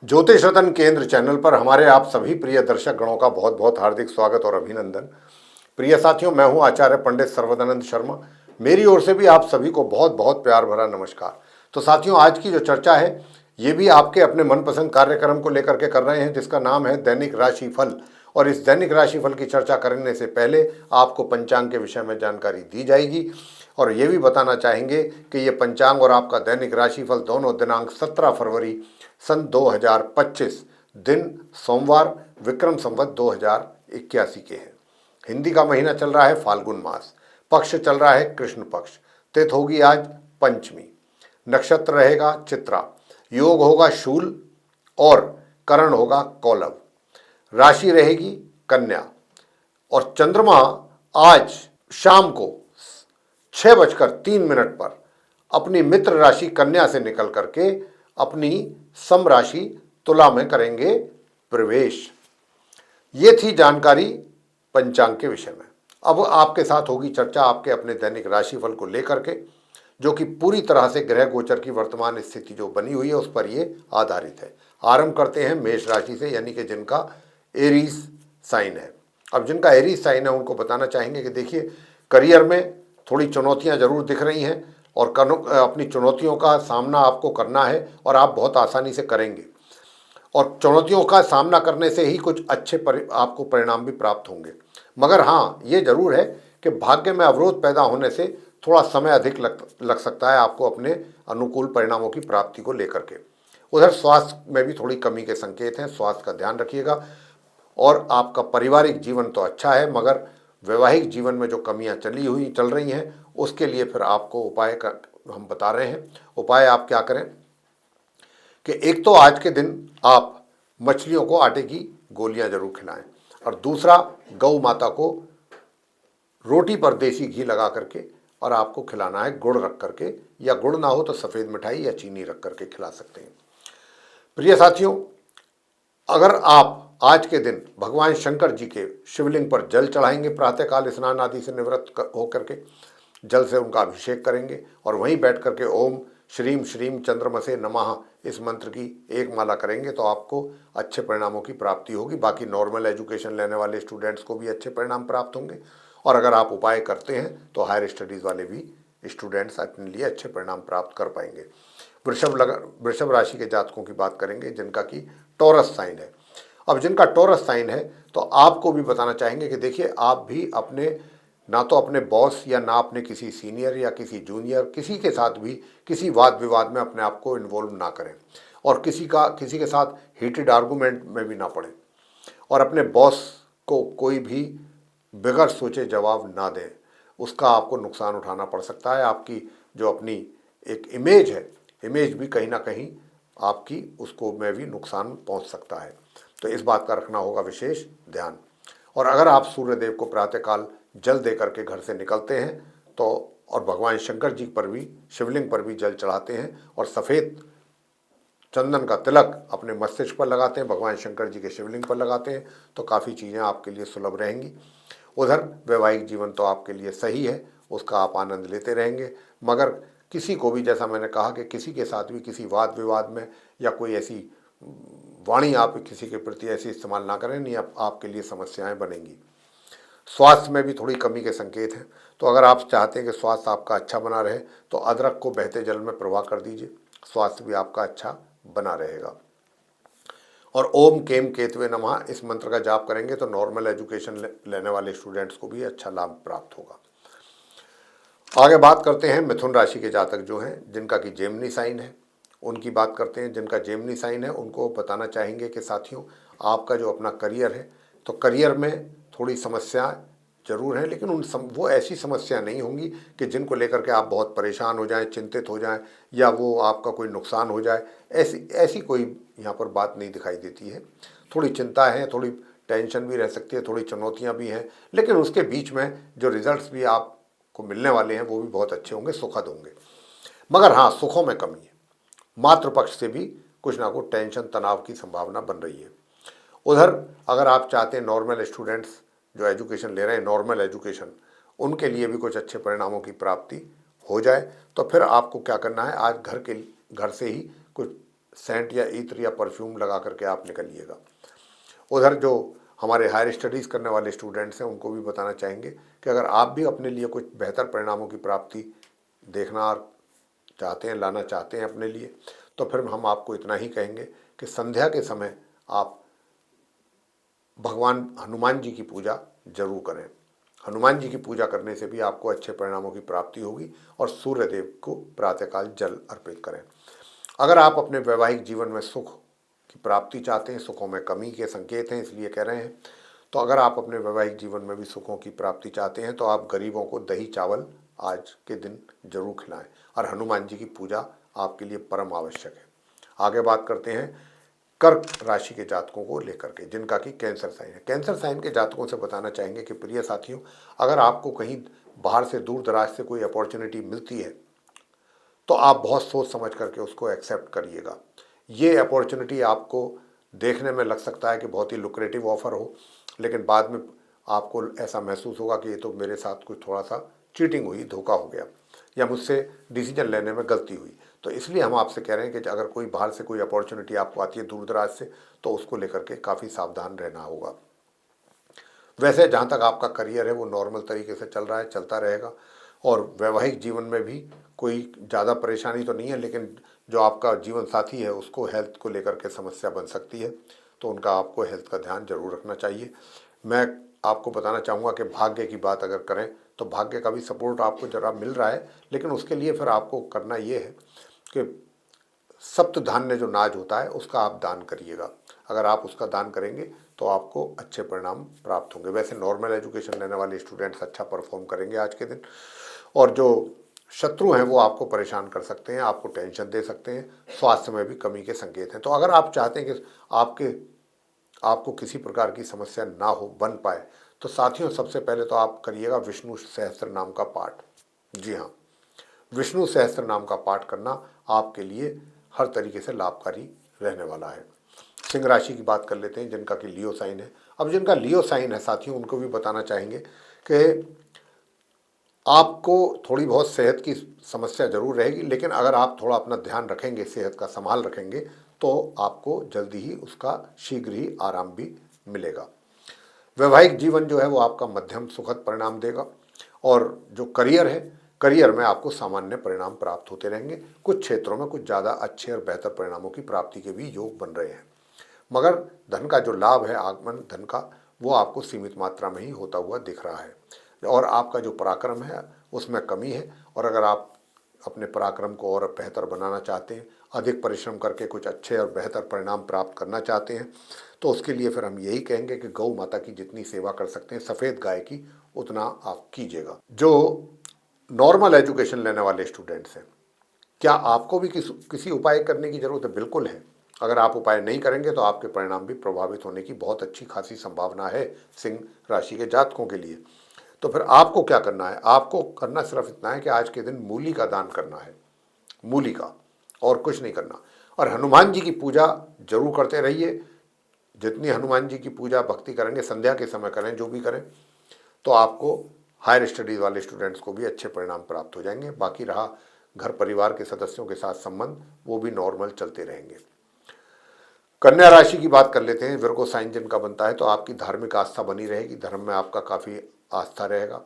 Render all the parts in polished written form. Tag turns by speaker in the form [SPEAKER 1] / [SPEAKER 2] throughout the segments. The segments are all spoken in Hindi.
[SPEAKER 1] ज्योतिष रतन केंद्र चैनल पर हमारे आप सभी प्रिय दर्शक गणों का बहुत बहुत हार्दिक स्वागत और अभिनंदन। प्रिय साथियों, मैं हूं आचार्य पंडित सर्वदानंद शर्मा। मेरी ओर से भी आप सभी को बहुत बहुत प्यार भरा नमस्कार। तो साथियों, आज की जो चर्चा है ये भी आपके अपने मनपसंद कार्यक्रम को लेकर के कर रहे हैं, जिसका नाम है दैनिक राशिफल। और इस दैनिक राशिफल की चर्चा करने से पहले आपको पंचांग के विषय में जानकारी दी जाएगी और ये भी बताना चाहेंगे कि ये पंचांग और आपका दैनिक राशिफल दोनों दिनांक 17 फरवरी सन 2025 दिन सोमवार विक्रम संवत 2081 के हैं। हिंदी का महीना चल रहा है फाल्गुन मास, पक्ष चल रहा है कृष्ण पक्ष, तिथि होगी आज पंचमी, नक्षत्र रहेगा चित्रा, योग होगा शूल और करण होगा कौलव, राशि रहेगी कन्या और चंद्रमा आज शाम को 6:03 पर अपनी मित्र राशि कन्या से निकल करके अपनी सम राशि तुला में करेंगे प्रवेश। ये थी जानकारी पंचांग के विषय में। अब आपके साथ होगी चर्चा आपके अपने दैनिक राशिफल को लेकर के, जो कि पूरी तरह से ग्रह गोचर की वर्तमान स्थिति जो बनी हुई है उस पर ये आधारित है। आरंभ करते हैं मेष राशि से, यानी कि जिनका एरीज साइन है। अब जिनका एरीज साइन है उनको बताना चाहेंगे कि देखिए, करियर में थोड़ी चुनौतियां जरूर दिख रही हैं और अपनी चुनौतियों का सामना आपको करना है और आप बहुत आसानी से करेंगे और चुनौतियों का सामना करने से ही कुछ अच्छे आपको परिणाम भी प्राप्त होंगे। मगर हाँ, ये जरूर है कि भाग्य में अवरोध पैदा होने से थोड़ा समय अधिक लग सकता है आपको अपने अनुकूल परिणामों की प्राप्ति को लेकर के। उधर स्वास्थ्य में भी थोड़ी कमी के संकेत हैं, स्वास्थ्य का ध्यान रखिएगा। और आपका पारिवारिक जीवन तो अच्छा है, मगर वैवाहिक जीवन में जो कमियां चल रही हैं उसके लिए फिर आपको उपाय का हम बता रहे हैं। उपाय आप क्या करें कि एक तो आज के दिन आप मछलियों को आटे की गोलियां जरूर खिलाएं और दूसरा, गौ माता को रोटी पर देसी घी लगा करके और आपको खिलाना है गुड़ रख करके, या गुड़ ना हो तो सफ़ेद मिठाई या चीनी रख करके खिला सकते हैं। प्रिय साथियों, अगर आप आज के दिन भगवान शंकर जी के शिवलिंग पर जल चढ़ाएंगे, प्रातःकाल स्नान आदि से निवृत्त होकर के जल से उनका अभिषेक करेंगे और वहीं बैठ करके ओम श्रीम श्रीम चंद्रमसे नमः इस मंत्र की एक माला करेंगे तो आपको अच्छे परिणामों की प्राप्ति होगी। बाकी नॉर्मल एजुकेशन लेने वाले स्टूडेंट्स को भी अच्छे परिणाम प्राप्त होंगे और अगर आप उपाय करते हैं तो हायर स्टडीज़ वाले भी स्टूडेंट्स अपने लिए अच्छे परिणाम प्राप्त कर पाएंगे। वृषभ राशि के जातकों की बात करेंगे जिनका कि टॉरस साइन है। अब जिनका टॉरस साइन है तो आपको भी बताना चाहेंगे कि देखिए, आप भी अपने ना तो अपने बॉस या ना अपने किसी सीनियर या किसी जूनियर किसी के साथ भी किसी वाद विवाद में अपने आप को इन्वॉल्व ना करें और किसी के साथ हीटेड आर्गूमेंट में भी ना पड़ें और अपने बॉस को कोई भी बगैर सोचे जवाब ना दें। उसका आपको नुकसान उठाना पड़ सकता है। आपकी जो अपनी एक इमेज है, इमेज भी कहीं ना कहीं आपकी उसको में भी नुकसान पहुंच सकता है, तो इस बात का रखना होगा विशेष ध्यान। और अगर आप सूर्यदेव को प्रातःकाल जल दे करके घर से निकलते हैं तो और भगवान शंकर जी पर भी शिवलिंग पर भी जल चढ़ाते हैं और सफ़ेद चंदन का तिलक अपने मस्तिष्क पर लगाते हैं, भगवान शंकर जी के शिवलिंग पर लगाते हैं, तो काफ़ी चीज़ें आपके लिए सुलभ रहेंगी। उधर वैवाहिक जीवन तो आपके लिए सही है, उसका आप आनंद लेते रहेंगे, मगर किसी को भी, जैसा मैंने कहा कि किसी के साथ भी किसी वाद विवाद में या कोई ऐसी वाणी आप किसी के प्रति ऐसी इस्तेमाल ना करें, नहीं आपके लिए समस्याएं बनेंगी। स्वास्थ्य में भी थोड़ी कमी के संकेत हैं, तो अगर आप चाहते हैं कि स्वास्थ्य आपका अच्छा बना रहे तो अदरक को बहते जल में प्रवाह कर दीजिए, स्वास्थ्य भी आपका अच्छा बना रहेगा। और ओम केम केतवे नमः इस मंत्र का जाप करेंगे तो नॉर्मल एजुकेशन लेने वाले स्टूडेंट्स को भी अच्छा लाभ प्राप्त होगा। आगे बात करते हैं मिथुन राशि के जातक जो हैं जिनका कि जेमिनी साइन है, उनकी बात करते हैं। जिनका जेमिनी साइन है उनको बताना चाहेंगे कि साथियों, आपका जो अपना करियर है तो करियर में थोड़ी समस्या जरूर है, लेकिन वो ऐसी समस्या नहीं होंगी कि जिनको लेकर के आप बहुत परेशान हो जाएं, चिंतित हो जाएं या वो आपका कोई नुकसान हो जाए। ऐसी कोई यहाँ पर बात नहीं दिखाई देती है। थोड़ी चिंता है, थोड़ी टेंशन भी रह सकती है, थोड़ी चुनौतियाँ भी हैं, लेकिन उसके बीच में जो रिजल्ट्स भी आपको मिलने वाले हैं वो भी बहुत अच्छे होंगे, सुखद होंगे। मगर हाँ, सुखों में कमी है, मातृपक्ष से भी कुछ ना कुछ टेंशन तनाव की संभावना बन रही है। उधर अगर आप चाहते हैं नॉर्मल स्टूडेंट्स जो एजुकेशन ले रहे हैं, नॉर्मल एजुकेशन, उनके लिए भी कुछ अच्छे परिणामों की प्राप्ति हो जाए तो फिर आपको क्या करना है, आज घर से ही कुछ सेंट या इत्र या परफ्यूम लगा करके आप निकलिएगा। उधर जो हमारे हायर स्टडीज़ करने वाले स्टूडेंट्स हैं उनको भी बताना चाहेंगे कि अगर आप भी अपने लिए कुछ बेहतर परिणामों की प्राप्ति देखना चाहते हैं, लाना चाहते हैं अपने लिए, तो फिर हम आपको इतना ही कहेंगे कि संध्या के समय आप भगवान हनुमान जी की पूजा जरूर करें। हनुमान जी की पूजा करने से भी आपको अच्छे परिणामों की प्राप्ति होगी। और सूर्य देव को प्रातःकाल जल अर्पित करें। अगर आप अपने वैवाहिक जीवन में सुख की प्राप्ति चाहते हैं, सुखों में कमी के संकेत हैं इसलिए कह रहे हैं, तो अगर आप अपने वैवाहिक जीवन में भी सुखों की प्राप्ति चाहते हैं तो आप गरीबों को दही चावल आज के दिन जरूर खिलाएं। और हनुमान जी की पूजा आपके लिए परम आवश्यक है। आगे बात करते हैं कर्क राशि के जातकों को लेकर के, जिनका कि कैंसर साइन है। कैंसर साइन के जातकों से बताना चाहेंगे कि प्रिय साथियों, अगर आपको कहीं बाहर से दूर दराज से कोई अपॉर्चुनिटी मिलती है तो आप बहुत सोच समझ करके उसको एक्सेप्ट करिएगा। ये अपॉर्चुनिटी आपको देखने में लग सकता है कि बहुत ही लुक्रेटिव ऑफर हो, लेकिन बाद में आपको ऐसा महसूस होगा कि ये तो मेरे साथ कुछ थोड़ा सा चीटिंग हुई, धोखा हो गया, या मुझसे डिसीजन लेने में गलती हुई। तो इसलिए हम आपसे कह रहे हैं कि अगर कोई बाहर से कोई अपॉर्चुनिटी आपको आती है दूर दराज से, तो उसको लेकर के काफ़ी सावधान रहना होगा। वैसे जहाँ तक आपका करियर है वो नॉर्मल तरीके से चल रहा है, चलता रहेगा। और वैवाहिक जीवन में भी कोई ज़्यादा परेशानी तो नहीं है, लेकिन जो आपका जीवन साथी है उसको हेल्थ को लेकर के समस्या बन सकती है, तो उनका आपको हेल्थ का ध्यान जरूर रखना चाहिए। मैं आपको बताना चाहूँगा कि भाग्य की बात अगर करें तो भाग्य का भी सपोर्ट आपको ज़रा मिल रहा है, लेकिन उसके लिए फिर आपको करना ये है कि सप्त धान्य जो नाज होता है उसका आप दान करिएगा। अगर आप उसका दान करेंगे तो आपको अच्छे परिणाम प्राप्त होंगे। वैसे नॉर्मल एजुकेशन लेने वाले स्टूडेंट्स अच्छा परफॉर्म करेंगे आज के दिन। और जो शत्रु हैं वो आपको परेशान कर सकते हैं, आपको टेंशन दे सकते हैं, स्वास्थ्य में भी कमी के संकेत हैं। तो अगर आप चाहते हैं कि आपको किसी प्रकार की समस्या ना हो, बन पाए, तो साथियों सबसे पहले तो आप करिएगा विष्णु सहस्त्र नाम का पाठ। जी हाँ, विष्णु सहस्त्र नाम का पाठ करना आपके लिए हर तरीके से लाभकारी रहने वाला है। सिंह राशि की बात कर लेते हैं, जिनका कि लियो साइन है। अब जिनका लियो साइन है साथियों, उनको भी बताना चाहेंगे कि आपको थोड़ी बहुत सेहत की समस्या जरूर रहेगी, लेकिन अगर आप थोड़ा अपना ध्यान रखेंगे, सेहत का संभाल रखेंगे, तो आपको जल्दी ही उसका शीघ्र ही आराम भी मिलेगा। वैवाहिक जीवन जो है वो आपका मध्यम सुखद परिणाम देगा। और जो करियर है, करियर में आपको सामान्य परिणाम प्राप्त होते रहेंगे। कुछ क्षेत्रों में कुछ ज़्यादा अच्छे और बेहतर परिणामों की प्राप्ति के भी योग बन रहे हैं, मगर धन का जो लाभ है, आगमन धन का, वो आपको सीमित मात्रा में ही होता हुआ दिख रहा है। और आपका जो पराक्रम है उसमें कमी है। और अगर आप अपने पराक्रम को और बेहतर बनाना चाहते हैं, अधिक परिश्रम करके कुछ अच्छे और बेहतर परिणाम प्राप्त करना चाहते हैं, तो उसके लिए फिर हम यही कहेंगे कि गौ माता की जितनी सेवा कर सकते हैं, सफ़ेद गाय की उतना आप कीजिएगा। जो नॉर्मल एजुकेशन लेने वाले स्टूडेंट्स हैं, क्या आपको भी किसी उपाय करने की जरूरत है? बिल्कुल है। अगर आप उपाय नहीं करेंगे तो आपके परिणाम भी प्रभावित होने की बहुत अच्छी खासी संभावना है सिंह राशि के जातकों के लिए। तो फिर आपको क्या करना है? आपको करना सिर्फ इतना है कि आज के दिन मूली का दान करना है, मूली का, और कुछ नहीं करना। और हनुमान जी की पूजा जरूर करते रहिए। जितनी हनुमान जी की पूजा भक्ति करेंगे, संध्या के समय करें, जो भी करें, तो आपको हायर स्टडीज़ वाले स्टूडेंट्स को भी अच्छे परिणाम प्राप्त हो जाएंगे। बाकी रहा घर परिवार के सदस्यों के साथ संबंध, वो भी नॉर्मल चलते रहेंगे। कन्या राशि की बात कर लेते हैं। विर्गो साइन जिनका बनता है, तो आपकी धार्मिक आस्था बनी रहेगी, धर्म में आपका काफ़ी आस्था रहेगा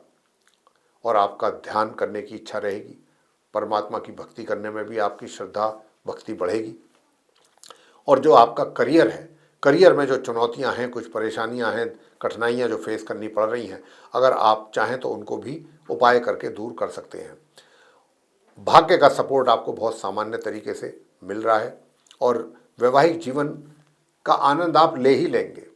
[SPEAKER 1] और आपका ध्यान करने की इच्छा रहेगी। परमात्मा की भक्ति करने में भी आपकी श्रद्धा भक्ति बढ़ेगी। और जो आपका करियर है, करियर में जो चुनौतियां हैं, कुछ परेशानियां हैं, कठिनाइयां जो फेस करनी पड़ रही हैं, अगर आप चाहें तो उनको भी उपाय करके दूर कर सकते हैं। भाग्य का सपोर्ट आपको बहुत सामान्य तरीके से मिल रहा है और वैवाहिक जीवन का आनंद आप ले ही लेंगे।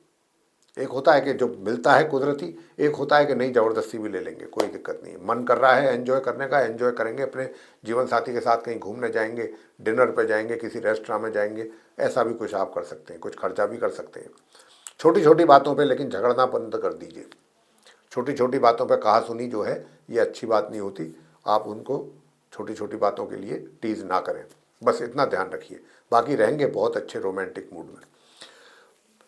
[SPEAKER 1] एक होता है कि जो मिलता है कुदरती, एक होता है कि नहीं ज़बरदस्ती भी ले लेंगे, कोई दिक्कत नहीं। मन कर रहा है एंजॉय करने का, एंजॉय करेंगे, अपने जीवन साथी के साथ कहीं घूमने जाएंगे, डिनर पे जाएंगे, किसी रेस्टोरेंट में जाएंगे, ऐसा भी कुछ आप कर सकते हैं, कुछ खर्चा भी कर सकते हैं छोटी छोटी बातों पे। लेकिन झगड़ना बंद कर दीजिए। छोटी छोटी बातों पे कहा सुनी जो है ये अच्छी बात नहीं होती। आप उनको छोटी छोटी बातों के लिए टीज ना करें, बस इतना ध्यान रखिए। बाकी रहेंगे बहुत अच्छे रोमांटिक मूड में।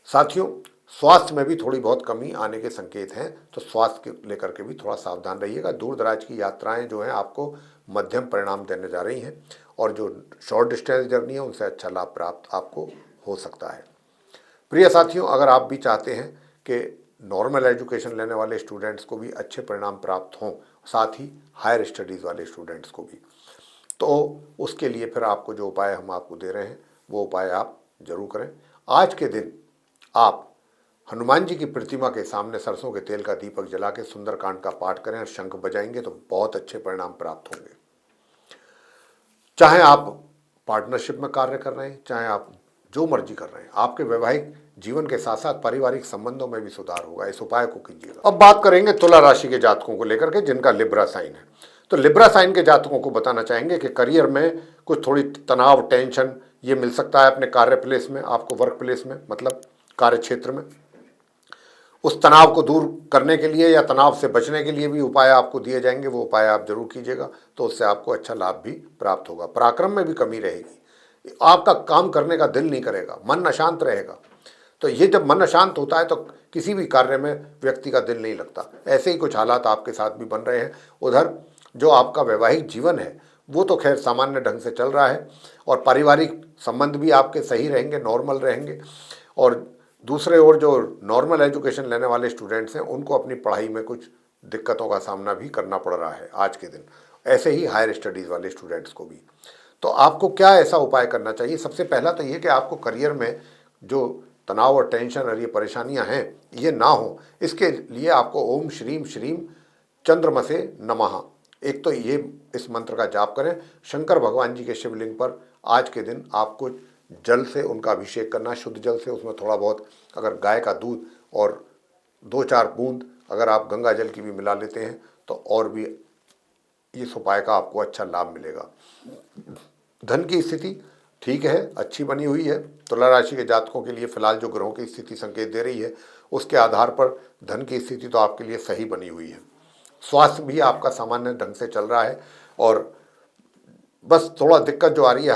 [SPEAKER 1] साथियों, स्वास्थ्य में भी थोड़ी बहुत कमी आने के संकेत हैं, तो स्वास्थ्य के लेकर के भी थोड़ा सावधान रहिएगा। दूर दराज की यात्राएं जो हैं आपको मध्यम परिणाम देने जा रही हैं, और जो शॉर्ट डिस्टेंस जर्नी है उनसे अच्छा लाभ प्राप्त आपको हो सकता है। प्रिय साथियों, अगर आप भी चाहते हैं कि नॉर्मल एजुकेशन लेने वाले स्टूडेंट्स को भी अच्छे परिणाम प्राप्त हों, साथ ही हायर स्टडीज़ वाले स्टूडेंट्स को भी, तो उसके लिए फिर आपको जो उपाय हम आपको दे रहे हैं वो उपाय आप जरूर करें। आज के दिन आप हनुमान जी की प्रतिमा के सामने सरसों के तेल का दीपक जला के सुंदरकांड का पाठ करें और शंख बजाएंगे तो बहुत अच्छे परिणाम प्राप्त होंगे। चाहे आप पार्टनरशिप में कार्य कर रहे हैं, चाहे आप जो मर्जी कर रहे हैं, आपके वैवाहिक जीवन के साथ साथ पारिवारिक संबंधों में भी सुधार होगा। इस उपाय को कीजिएगा। अब बात करेंगे तुला राशि के जातकों को लेकर के जिनका लिब्रा साइन है। तो लिब्रा साइन के जातकों को बताना चाहेंगे कि करियर में कुछ थोड़ी तनाव, टेंशन ये मिल सकता है अपने कार्य प्लेस में, आपको वर्क प्लेस में, मतलब कार्य क्षेत्र में। उस तनाव को दूर करने के लिए या तनाव से बचने के लिए भी उपाय आपको दिए जाएंगे, वो उपाय आप जरूर कीजिएगा, तो उससे आपको अच्छा लाभ भी प्राप्त होगा। पराक्रम में भी कमी रहेगी, आपका काम करने का दिल नहीं करेगा, मन अशांत रहेगा। तो ये जब मन अशांत होता है तो किसी भी कार्य में व्यक्ति का दिल नहीं लगता। ऐसे ही कुछ हालात आपके साथ भी बन रहे हैं। उधर जो आपका वैवाहिक जीवन है वो तो खैर सामान्य ढंग से चल रहा है, और पारिवारिक संबंध भी आपके सही रहेंगे, नॉर्मल रहेंगे। और दूसरे ओर जो नॉर्मल एजुकेशन लेने वाले स्टूडेंट्स हैं उनको अपनी पढ़ाई में कुछ दिक्कतों का सामना भी करना पड़ रहा है आज के दिन। ऐसे ही हायर स्टडीज़ वाले स्टूडेंट्स को भी। तो आपको क्या ऐसा उपाय करना चाहिए? सबसे पहला तो ये कि आपको करियर में जो तनाव और टेंशन और ये परेशानियां हैं ये ना हो, इसके लिए आपको ओम श्रीम श्रीम चंद्रमसे नमः, एक तो ये इस मंत्र का जाप करें। शंकर भगवान जी के शिवलिंग पर आज के दिन आपको जल से उनका अभिषेक करना, शुद्ध जल से। उसमें थोड़ा बहुत अगर गाय का दूध और 2-4 बूंद अगर आप गंगा जल की भी मिला लेते हैं तो और भी इस उपाय का आपको अच्छा लाभ मिलेगा। धन की स्थिति ठीक है, अच्छी बनी हुई है। तुला राशि के जातकों के लिए फिलहाल जो ग्रहों की स्थिति संकेत दे रही है उसके आधार पर धन की स्थिति तो आपके लिए सही बनी हुई है। स्वास्थ्य भी आपका सामान्य ढंग से चल रहा है, और बस थोड़ा दिक्कत जो आ रही है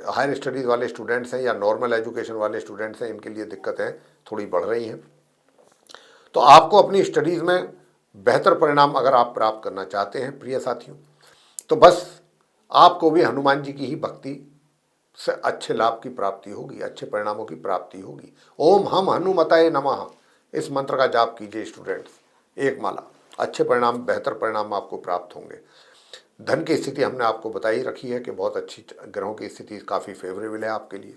[SPEAKER 1] हायर स्टडीज़ वाले स्टूडेंट्स हैं या नॉर्मल एजुकेशन वाले स्टूडेंट्स हैं, इनके लिए दिक्कतें थोड़ी बढ़ रही हैं। तो आपको अपनी स्टडीज़ में बेहतर परिणाम अगर आप प्राप्त करना चाहते हैं प्रिय साथियों, तो बस आपको भी हनुमान जी की ही भक्ति से अच्छे लाभ की प्राप्ति होगी, अच्छे परिणामों की प्राप्ति होगी। ओम हम हनुमताय नमः, इस मंत्र का जाप कीजिए स्टूडेंट्स, एक माला। अच्छे परिणाम, बेहतर परिणाम आपको प्राप्त होंगे। धन की स्थिति हमने आपको बताई रखी है कि बहुत अच्छी, ग्रहों की स्थिति काफ़ी फेवरेबल है आपके लिए।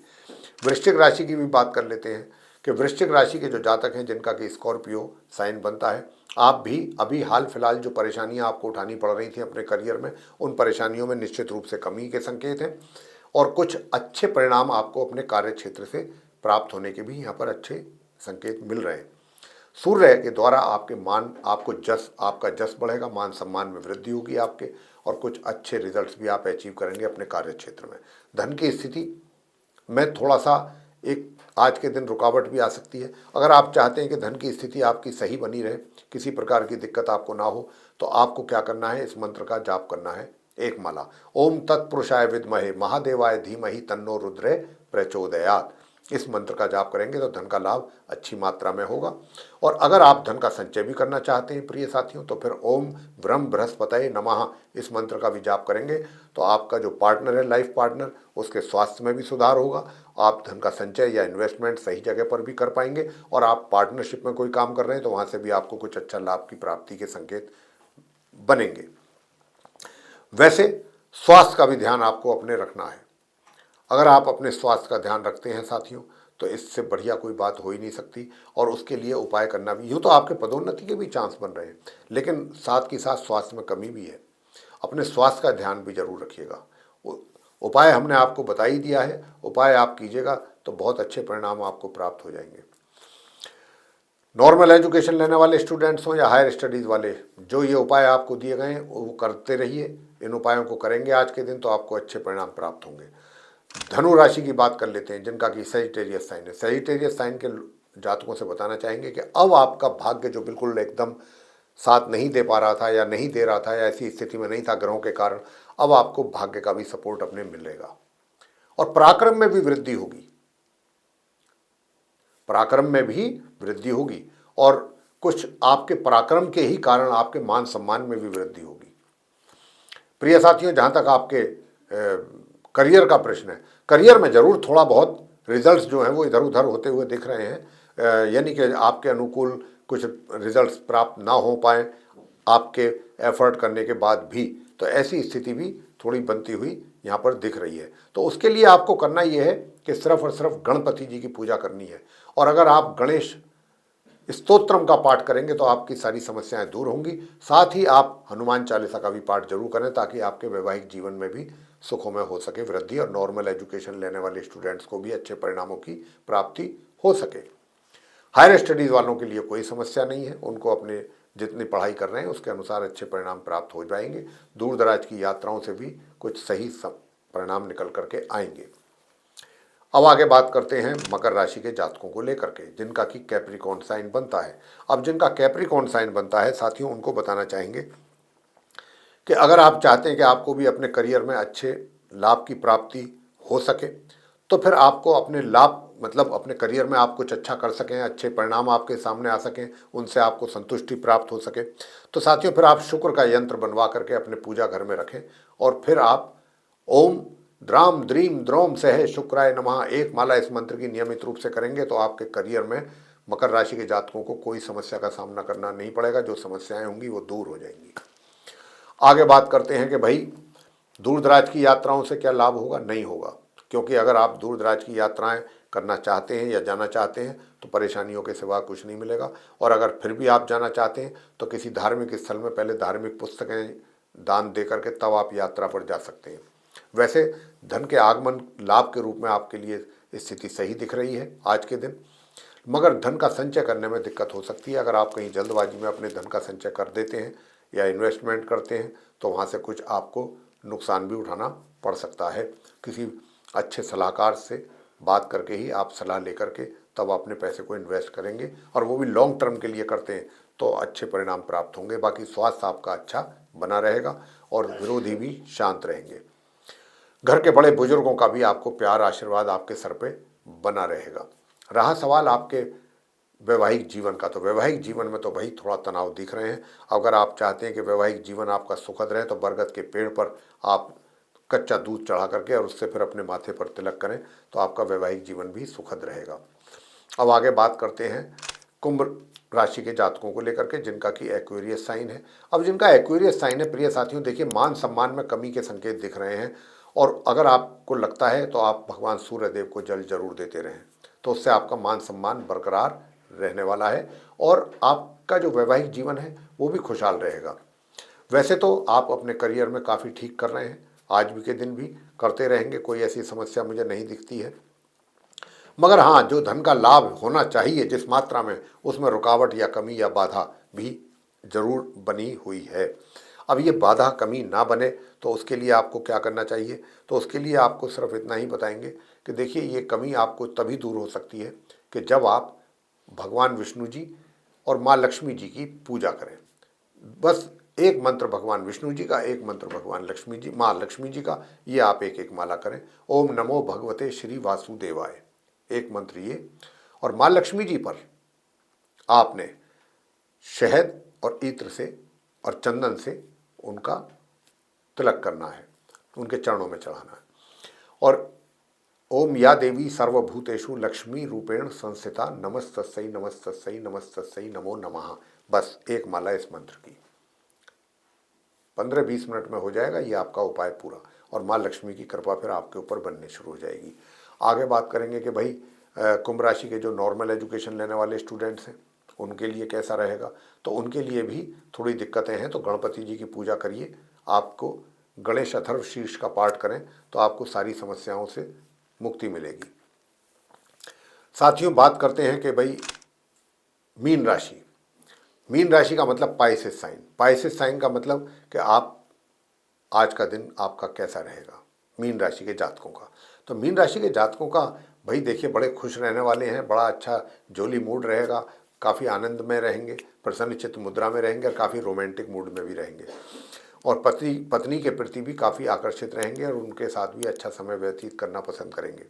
[SPEAKER 1] वृश्चिक राशि की भी बात कर लेते हैं कि वृश्चिक राशि के जो जातक हैं जिनका कि स्कॉर्पियो साइन बनता है, आप भी अभी हाल फिलहाल जो परेशानियां आपको उठानी पड़ रही थी अपने करियर में, उन परेशानियों में निश्चित रूप से कमी के संकेत हैं, और कुछ अच्छे परिणाम आपको अपने कार्य क्षेत्र से प्राप्त होने के भी यहाँ पर अच्छे संकेत मिल रहे हैं। सूर्य के द्वारा आपका जस बढ़ेगा, मान सम्मान में वृद्धि होगी आपके, और कुछ अच्छे रिजल्ट्स भी आप अचीव करेंगे अपने कार्य क्षेत्र में। धन की स्थिति में थोड़ा सा एक आज के दिन रुकावट भी आ सकती है। अगर आप चाहते हैं कि धन की स्थिति आपकी सही बनी रहे, किसी प्रकार की दिक्कत आपको ना हो, तो आपको क्या करना है, इस मंत्र का जाप करना है, एक माला। ओम तत्पुरुषाय विद्महे महादेवाय धीमहि तन्नो रुद्रे प्रचोदयात्, इस मंत्र का जाप करेंगे तो धन का लाभ अच्छी मात्रा में होगा। और अगर आप धन का संचय भी करना चाहते हैं प्रिय साथियों, तो फिर ओम ब्रह्म बृहस्पतये नमः, इस मंत्र का भी जाप करेंगे तो आपका जो पार्टनर है, लाइफ पार्टनर, उसके स्वास्थ्य में भी सुधार होगा। आप धन का संचय या इन्वेस्टमेंट सही जगह पर भी कर पाएंगे, और आप पार्टनरशिप में कोई काम कर रहे हैं तो वहाँ से भी आपको कुछ अच्छा लाभ की प्राप्ति के संकेत बनेंगे। वैसे स्वास्थ्य का भी ध्यान आपको अपने रखना है। अगर आप अपने स्वास्थ्य का ध्यान रखते हैं साथियों, तो इससे बढ़िया कोई बात हो ही नहीं सकती। और उसके लिए उपाय करना भी, यूँ तो आपके पदोन्नति के भी चांस बन रहे हैं, लेकिन साथ के साथ स्वास्थ्य में कमी भी है। अपने स्वास्थ्य का ध्यान भी जरूर रखिएगा। उपाय हमने आपको बता ही दिया है, उपाय आप कीजिएगा तो बहुत अच्छे परिणाम आपको प्राप्त हो जाएंगे। नॉर्मल एजुकेशन लेने वाले स्टूडेंट्स हों या हायर स्टडीज़ वाले, जो ये उपाय आपको दिए गए हैं वो करते रहिए। इन उपायों को करेंगे आज के दिन तो आपको अच्छे परिणाम प्राप्त होंगे। धनु राशि की बात कर लेते हैं जिनका कि सजिटेरियस साइन है। सजिटेरियस साइन के जातकों से बताना चाहेंगे कि अब आपका भाग्य जो बिल्कुल एकदम साथ नहीं दे पा रहा था या नहीं दे रहा था या ऐसी स्थिति में नहीं था ग्रहों के कारण, अब आपको भाग्य का भी सपोर्ट अपने मिलेगा और पराक्रम में भी वृद्धि होगी। पराक्रम में भी वृद्धि होगी और कुछ आपके पराक्रम के ही कारण आपके मान सम्मान में भी वृद्धि होगी। प्रिय साथियों, जहाँ तक आपके करियर का प्रश्न है, करियर में जरूर थोड़ा बहुत रिजल्ट्स जो हैं वो इधर उधर होते हुए दिख रहे हैं, यानी कि आपके अनुकूल कुछ रिजल्ट्स प्राप्त ना हो पाए आपके एफर्ट करने के बाद भी, तो ऐसी स्थिति भी थोड़ी बनती हुई यहाँ पर दिख रही है। तो उसके लिए आपको करना ये है कि सिर्फ और सिर्फ गणपति जी की पूजा करनी है, और अगर आप गणेश स्तोत्रम का पाठ करेंगे तो आपकी सारी समस्याएं दूर होंगी। साथ ही आप हनुमान चालीसा का भी पाठ जरूर करें ताकि आपके वैवाहिक जीवन में भी सुखों में हो सके वृद्धि, और नॉर्मल एजुकेशन लेने वाले स्टूडेंट्स को भी अच्छे परिणामों की प्राप्ति हो सके। हायर स्टडीज़ वालों के लिए कोई समस्या नहीं है, उनको अपने जितनी पढ़ाई कर रहे हैं उसके अनुसार अच्छे परिणाम प्राप्त हो जाएंगे। दूर दराज की यात्राओं से भी कुछ सही परिणाम निकल करके आएंगे। अब आगे बात करते हैं मकर राशि के जातकों को लेकर के, जिनका कि कैप्रिकॉर्न साइन बनता है। अब जिनका कैप्रिकॉर्न साइन बनता है साथियों, उनको बताना चाहेंगे कि अगर आप चाहते हैं कि आपको भी अपने करियर में अच्छे लाभ की प्राप्ति हो सके, तो फिर आपको अपने लाभ मतलब अपने करियर में आप कुछ अच्छा कर सकें, अच्छे परिणाम आपके सामने आ सकें, उनसे आपको संतुष्टि प्राप्त हो सके, तो साथियों फिर आप शुक्र का यंत्र बनवा करके अपने पूजा घर में रखें, और फिर आप ओम द्राम द्रीम द्रोम सह शुक्राय नमः एक माला इस मंत्र की नियमित रूप से करेंगे तो आपके करियर में मकर राशि के जातकों को कोई समस्या का सामना करना नहीं पड़ेगा। जो समस्याएं होंगी वो दूर हो जाएंगी। आगे बात करते हैं कि भाई दूर दराज की यात्राओं से क्या लाभ होगा। नहीं होगा, क्योंकि अगर आप दूर दराज की यात्राएं करना चाहते हैं या जाना चाहते हैं तो परेशानियों के सिवा कुछ नहीं मिलेगा। और अगर फिर भी आप जाना चाहते हैं तो किसी धार्मिक स्थल में पहले धार्मिक पुस्तकें दान दे करके तब आप यात्रा पर जा सकते हैं। वैसे धन के आगमन लाभ के रूप में आपके लिए स्थिति सही दिख रही है आज के दिन, मगर धन का संचय करने में दिक्कत हो सकती है। अगर आप कहीं जल्दबाजी में अपने धन का संचय कर देते हैं या इन्वेस्टमेंट करते हैं तो वहाँ से कुछ आपको नुकसान भी उठाना पड़ सकता है। किसी अच्छे सलाहकार से बात करके ही आप सलाह लेकर के तब अपने पैसे को इन्वेस्ट करेंगे, और वो भी लॉन्ग टर्म के लिए करते हैं तो अच्छे परिणाम प्राप्त होंगे। बाकी स्वास्थ्य आपका अच्छा बना रहेगा और विरोधी भी शांत रहेंगे। घर के बड़े बुजुर्गों का भी आपको प्यार आशीर्वाद आपके सर पे बना रहेगा। रहा सवाल आपके वैवाहिक जीवन का, तो वैवाहिक जीवन में तो भाई थोड़ा तनाव दिख रहे हैं। अगर आप चाहते हैं कि वैवाहिक जीवन आपका सुखद रहे तो बरगद के पेड़ पर आप कच्चा दूध चढ़ा करके और उससे फिर अपने माथे पर तिलक करें तो आपका वैवाहिक जीवन भी सुखद रहेगा। अब आगे बात करते हैं कुंभ राशि के जातकों को लेकर के, जिनका कि एक्वेरियस साइन है। अब जिनका एक्वेरियस साइन है, प्रिय साथियों, देखिए मान सम्मान में कमी के संकेत दिख रहे हैं, और अगर आपको लगता है तो आप भगवान सूर्य देव को जल जरूर देते रहें, तो उससे आपका मान सम्मान बरकरार रहने वाला है और आपका जो वैवाहिक जीवन है वो भी खुशहाल रहेगा। वैसे तो आप अपने करियर में काफ़ी ठीक कर रहे हैं, आज भी के दिन भी करते रहेंगे, कोई ऐसी समस्या मुझे नहीं दिखती है। मगर हाँ, जो धन का लाभ होना चाहिए जिस मात्रा में, उसमें रुकावट या कमी या बाधा भी जरूर बनी हुई है। अब ये बाधा कमी ना बने तो उसके लिए आपको क्या करना चाहिए, तो उसके लिए आपको सिर्फ इतना ही बताएंगे कि देखिए ये कमी आपको तभी दूर हो सकती है कि जब आप भगवान विष्णु जी और माँ लक्ष्मी जी की पूजा करें। बस एक मंत्र भगवान विष्णु जी का, एक मंत्र भगवान लक्ष्मी जी माँ लक्ष्मी जी का, ये आप एक एक माला करें। ओम नमो भगवते श्री वासुदेवाय, एक मंत्र ये। और माँ लक्ष्मी जी पर आपने शहद और इत्र से और चंदन से उनका तिलक करना है, उनके चरणों में चढ़ाना है। और ओम या देवी सर्वभूतेषु लक्ष्मी रूपेण संस्थिता नमस्तस्यै नमस्तस्यै नमस्तस्यै नमो नमः, बस एक माला इस मंत्र की। 15-20 मिनट में हो जाएगा ये आपका उपाय पूरा, और माँ लक्ष्मी की कृपा फिर आपके ऊपर बननी शुरू हो जाएगी। आगे बात करेंगे कि भाई कुंभ राशि के जो नॉर्मल एजुकेशन लेने वाले स्टूडेंट्स हैं उनके लिए कैसा रहेगा, तो उनके लिए भी थोड़ी दिक्कतें हैं। तो गणपति जी की पूजा करिए, आपको गणेश अथर्व शीर्ष का पाठ करें तो आपको सारी समस्याओं से मुक्ति मिलेगी। साथियों, बात करते हैं कि भाई मीन राशि, मीन राशि का मतलब पाइसेस साइन। पाइसेस साइन का मतलब कि आप आज का दिन आपका कैसा रहेगा मीन राशि के जातकों का। तो मीन राशि के जातकों का भाई देखिए बड़े खुश रहने वाले हैं, बड़ा अच्छा जोली मूड रहेगा, काफ़ी आनंद में रहेंगे, प्रसन्न चित्त मुद्रा में रहेंगे और काफ़ी रोमांटिक मूड में भी रहेंगे, और पत्नी के प्रति भी काफ़ी आकर्षित रहेंगे और उनके साथ भी अच्छा समय व्यतीत करना पसंद करेंगे।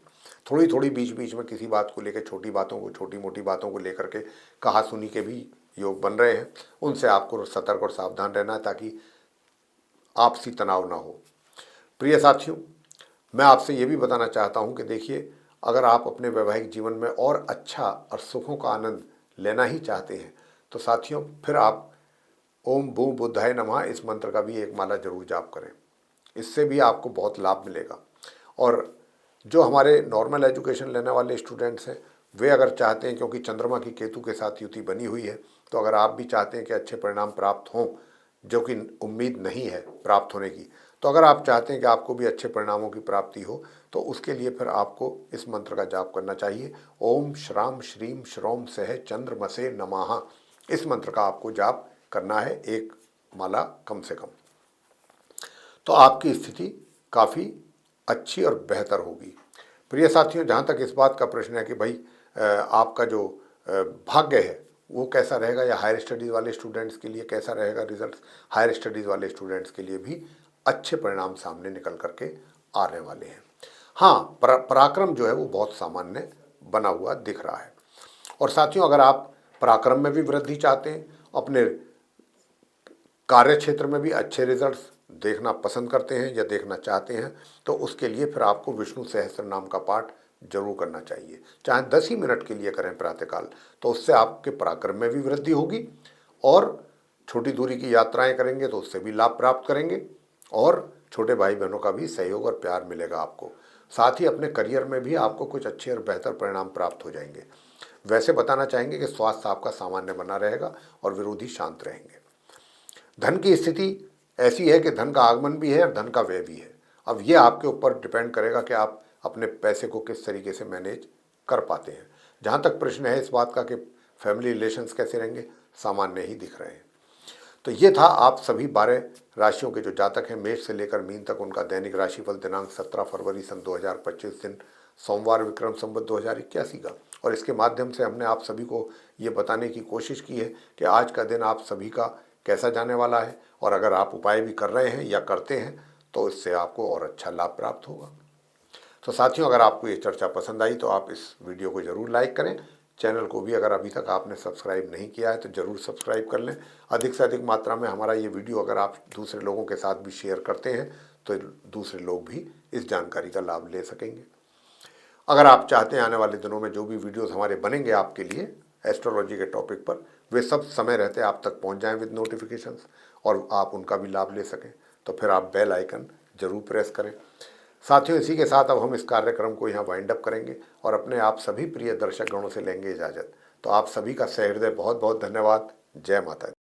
[SPEAKER 1] थोड़ी थोड़ी बीच बीच में किसी बात को लेकर, छोटी बातों को, छोटी मोटी बातों को लेकर के कहा सुनी के भी योग बन रहे हैं। उनसे आपको सतर्क और सावधान रहना है ताकि आपसी तनाव ना हो। प्रिय साथियों, मैं आपसे ये भी बताना चाहता हूँ कि देखिए, अगर आप अपने वैवाहिक जीवन में और अच्छा और सुखों का आनंद लेना ही चाहते हैं तो साथियों फिर आप ओम भू बुद्धाय नमः इस मंत्र का भी एक माला जरूर जाप करें। इससे भी आपको बहुत लाभ मिलेगा। और जो हमारे नॉर्मल एजुकेशन लेने वाले स्टूडेंट्स हैं वे अगर चाहते हैं, क्योंकि चंद्रमा की केतु के साथ युति बनी हुई है, तो अगर आप भी चाहते हैं कि अच्छे परिणाम प्राप्त हों, जो कि उम्मीद नहीं है प्राप्त होने की, तो अगर आप चाहते हैं कि आपको भी अच्छे परिणामों की प्राप्ति हो तो उसके लिए फिर आपको इस मंत्र का जाप करना चाहिए। ओम श्राम श्रीम श्रोम सह चंद्रमसे नमः, इस मंत्र का आपको जाप करना है, एक माला कम से कम। तो आपकी स्थिति काफ़ी अच्छी और बेहतर होगी। प्रिय साथियों, जहाँ तक इस बात का प्रश्न है कि भाई आपका जो भाग्य है वो कैसा रहेगा, या हायर स्टडीज़ वाले स्टूडेंट्स के लिए कैसा रहेगा रिजल्ट, हायर स्टडीज़ वाले स्टूडेंट्स के लिए भी अच्छे परिणाम सामने निकल करके आने वाले हैं। हाँ, पराक्रम जो है वो बहुत सामान्य बना हुआ दिख रहा है। और साथियों, अगर आप पराक्रम में भी वृद्धि चाहते हैं, अपने कार्य क्षेत्र में भी अच्छे रिजल्ट्स देखना पसंद करते हैं या देखना चाहते हैं, तो उसके लिए फिर आपको विष्णु सहस्त्र नाम का पाठ जरूर करना चाहिए। चाहे 10 ही मिनट के लिए करें प्रातःकाल, तो उससे आपके पराक्रम में भी वृद्धि होगी, और छोटी दूरी की यात्राएं करेंगे तो उससे भी लाभ प्राप्त करेंगे, और छोटे भाई बहनों का भी सहयोग और प्यार मिलेगा आपको। साथ ही अपने करियर में भी आपको कुछ अच्छे और बेहतर परिणाम प्राप्त हो जाएंगे। वैसे बताना चाहेंगे कि स्वास्थ्य आपका सामान्य बना रहेगा और विरोधी शांत रहेंगे। धन की स्थिति ऐसी है कि धन का आगमन भी है और धन का व्यय भी है। अब ये आपके ऊपर डिपेंड करेगा कि आप अपने पैसे को किस तरीके से मैनेज कर पाते हैं। जहाँ तक प्रश्न है इस बात का कि फैमिली रिलेशंस कैसे रहेंगे, सामान्य ही दिख रहे हैं। तो ये था आप सभी 12 राशियों के जो जातक हैं, मेष से लेकर मीन तक, उनका दैनिक राशिफल दिनांक 17 फरवरी सन 2025 दिन सोमवार विक्रम संवत 2081 का। और इसके माध्यम से हमने आप सभी को ये बताने की कोशिश की है कि आज का दिन आप सभी का कैसा जाने वाला है, और अगर आप उपाय भी कर रहे हैं या करते हैं तो इससे आपको और अच्छा लाभ प्राप्त होगा। तो साथियों, अगर आपको ये चर्चा पसंद आई तो आप इस वीडियो को ज़रूर लाइक करें। चैनल को भी अगर अभी तक आपने सब्सक्राइब नहीं किया है तो ज़रूर सब्सक्राइब कर लें। अधिक से अधिक मात्रा में हमारा ये वीडियो अगर आप दूसरे लोगों के साथ भी शेयर करते हैं तो दूसरे लोग भी इस जानकारी का लाभ ले सकेंगे। अगर आप चाहते हैं आने वाले दिनों में जो भी वीडियोस हमारे बनेंगे आपके लिए एस्ट्रोलॉजी के टॉपिक पर, वे सब समय रहते आप तक पहुंच जाएं विद नोटिफिकेशंस, और आप उनका भी लाभ ले सकें, तो फिर आप बेल आइकन जरूर प्रेस करें। साथियों, इसी के साथ अब हम इस कार्यक्रम को यहाँ वाइंड अप करेंगे और अपने आप सभी प्रिय दर्शक गणों से लेंगे इजाज़त। तो आप सभी का सहृदय बहुत बहुत धन्यवाद। जय माता दी।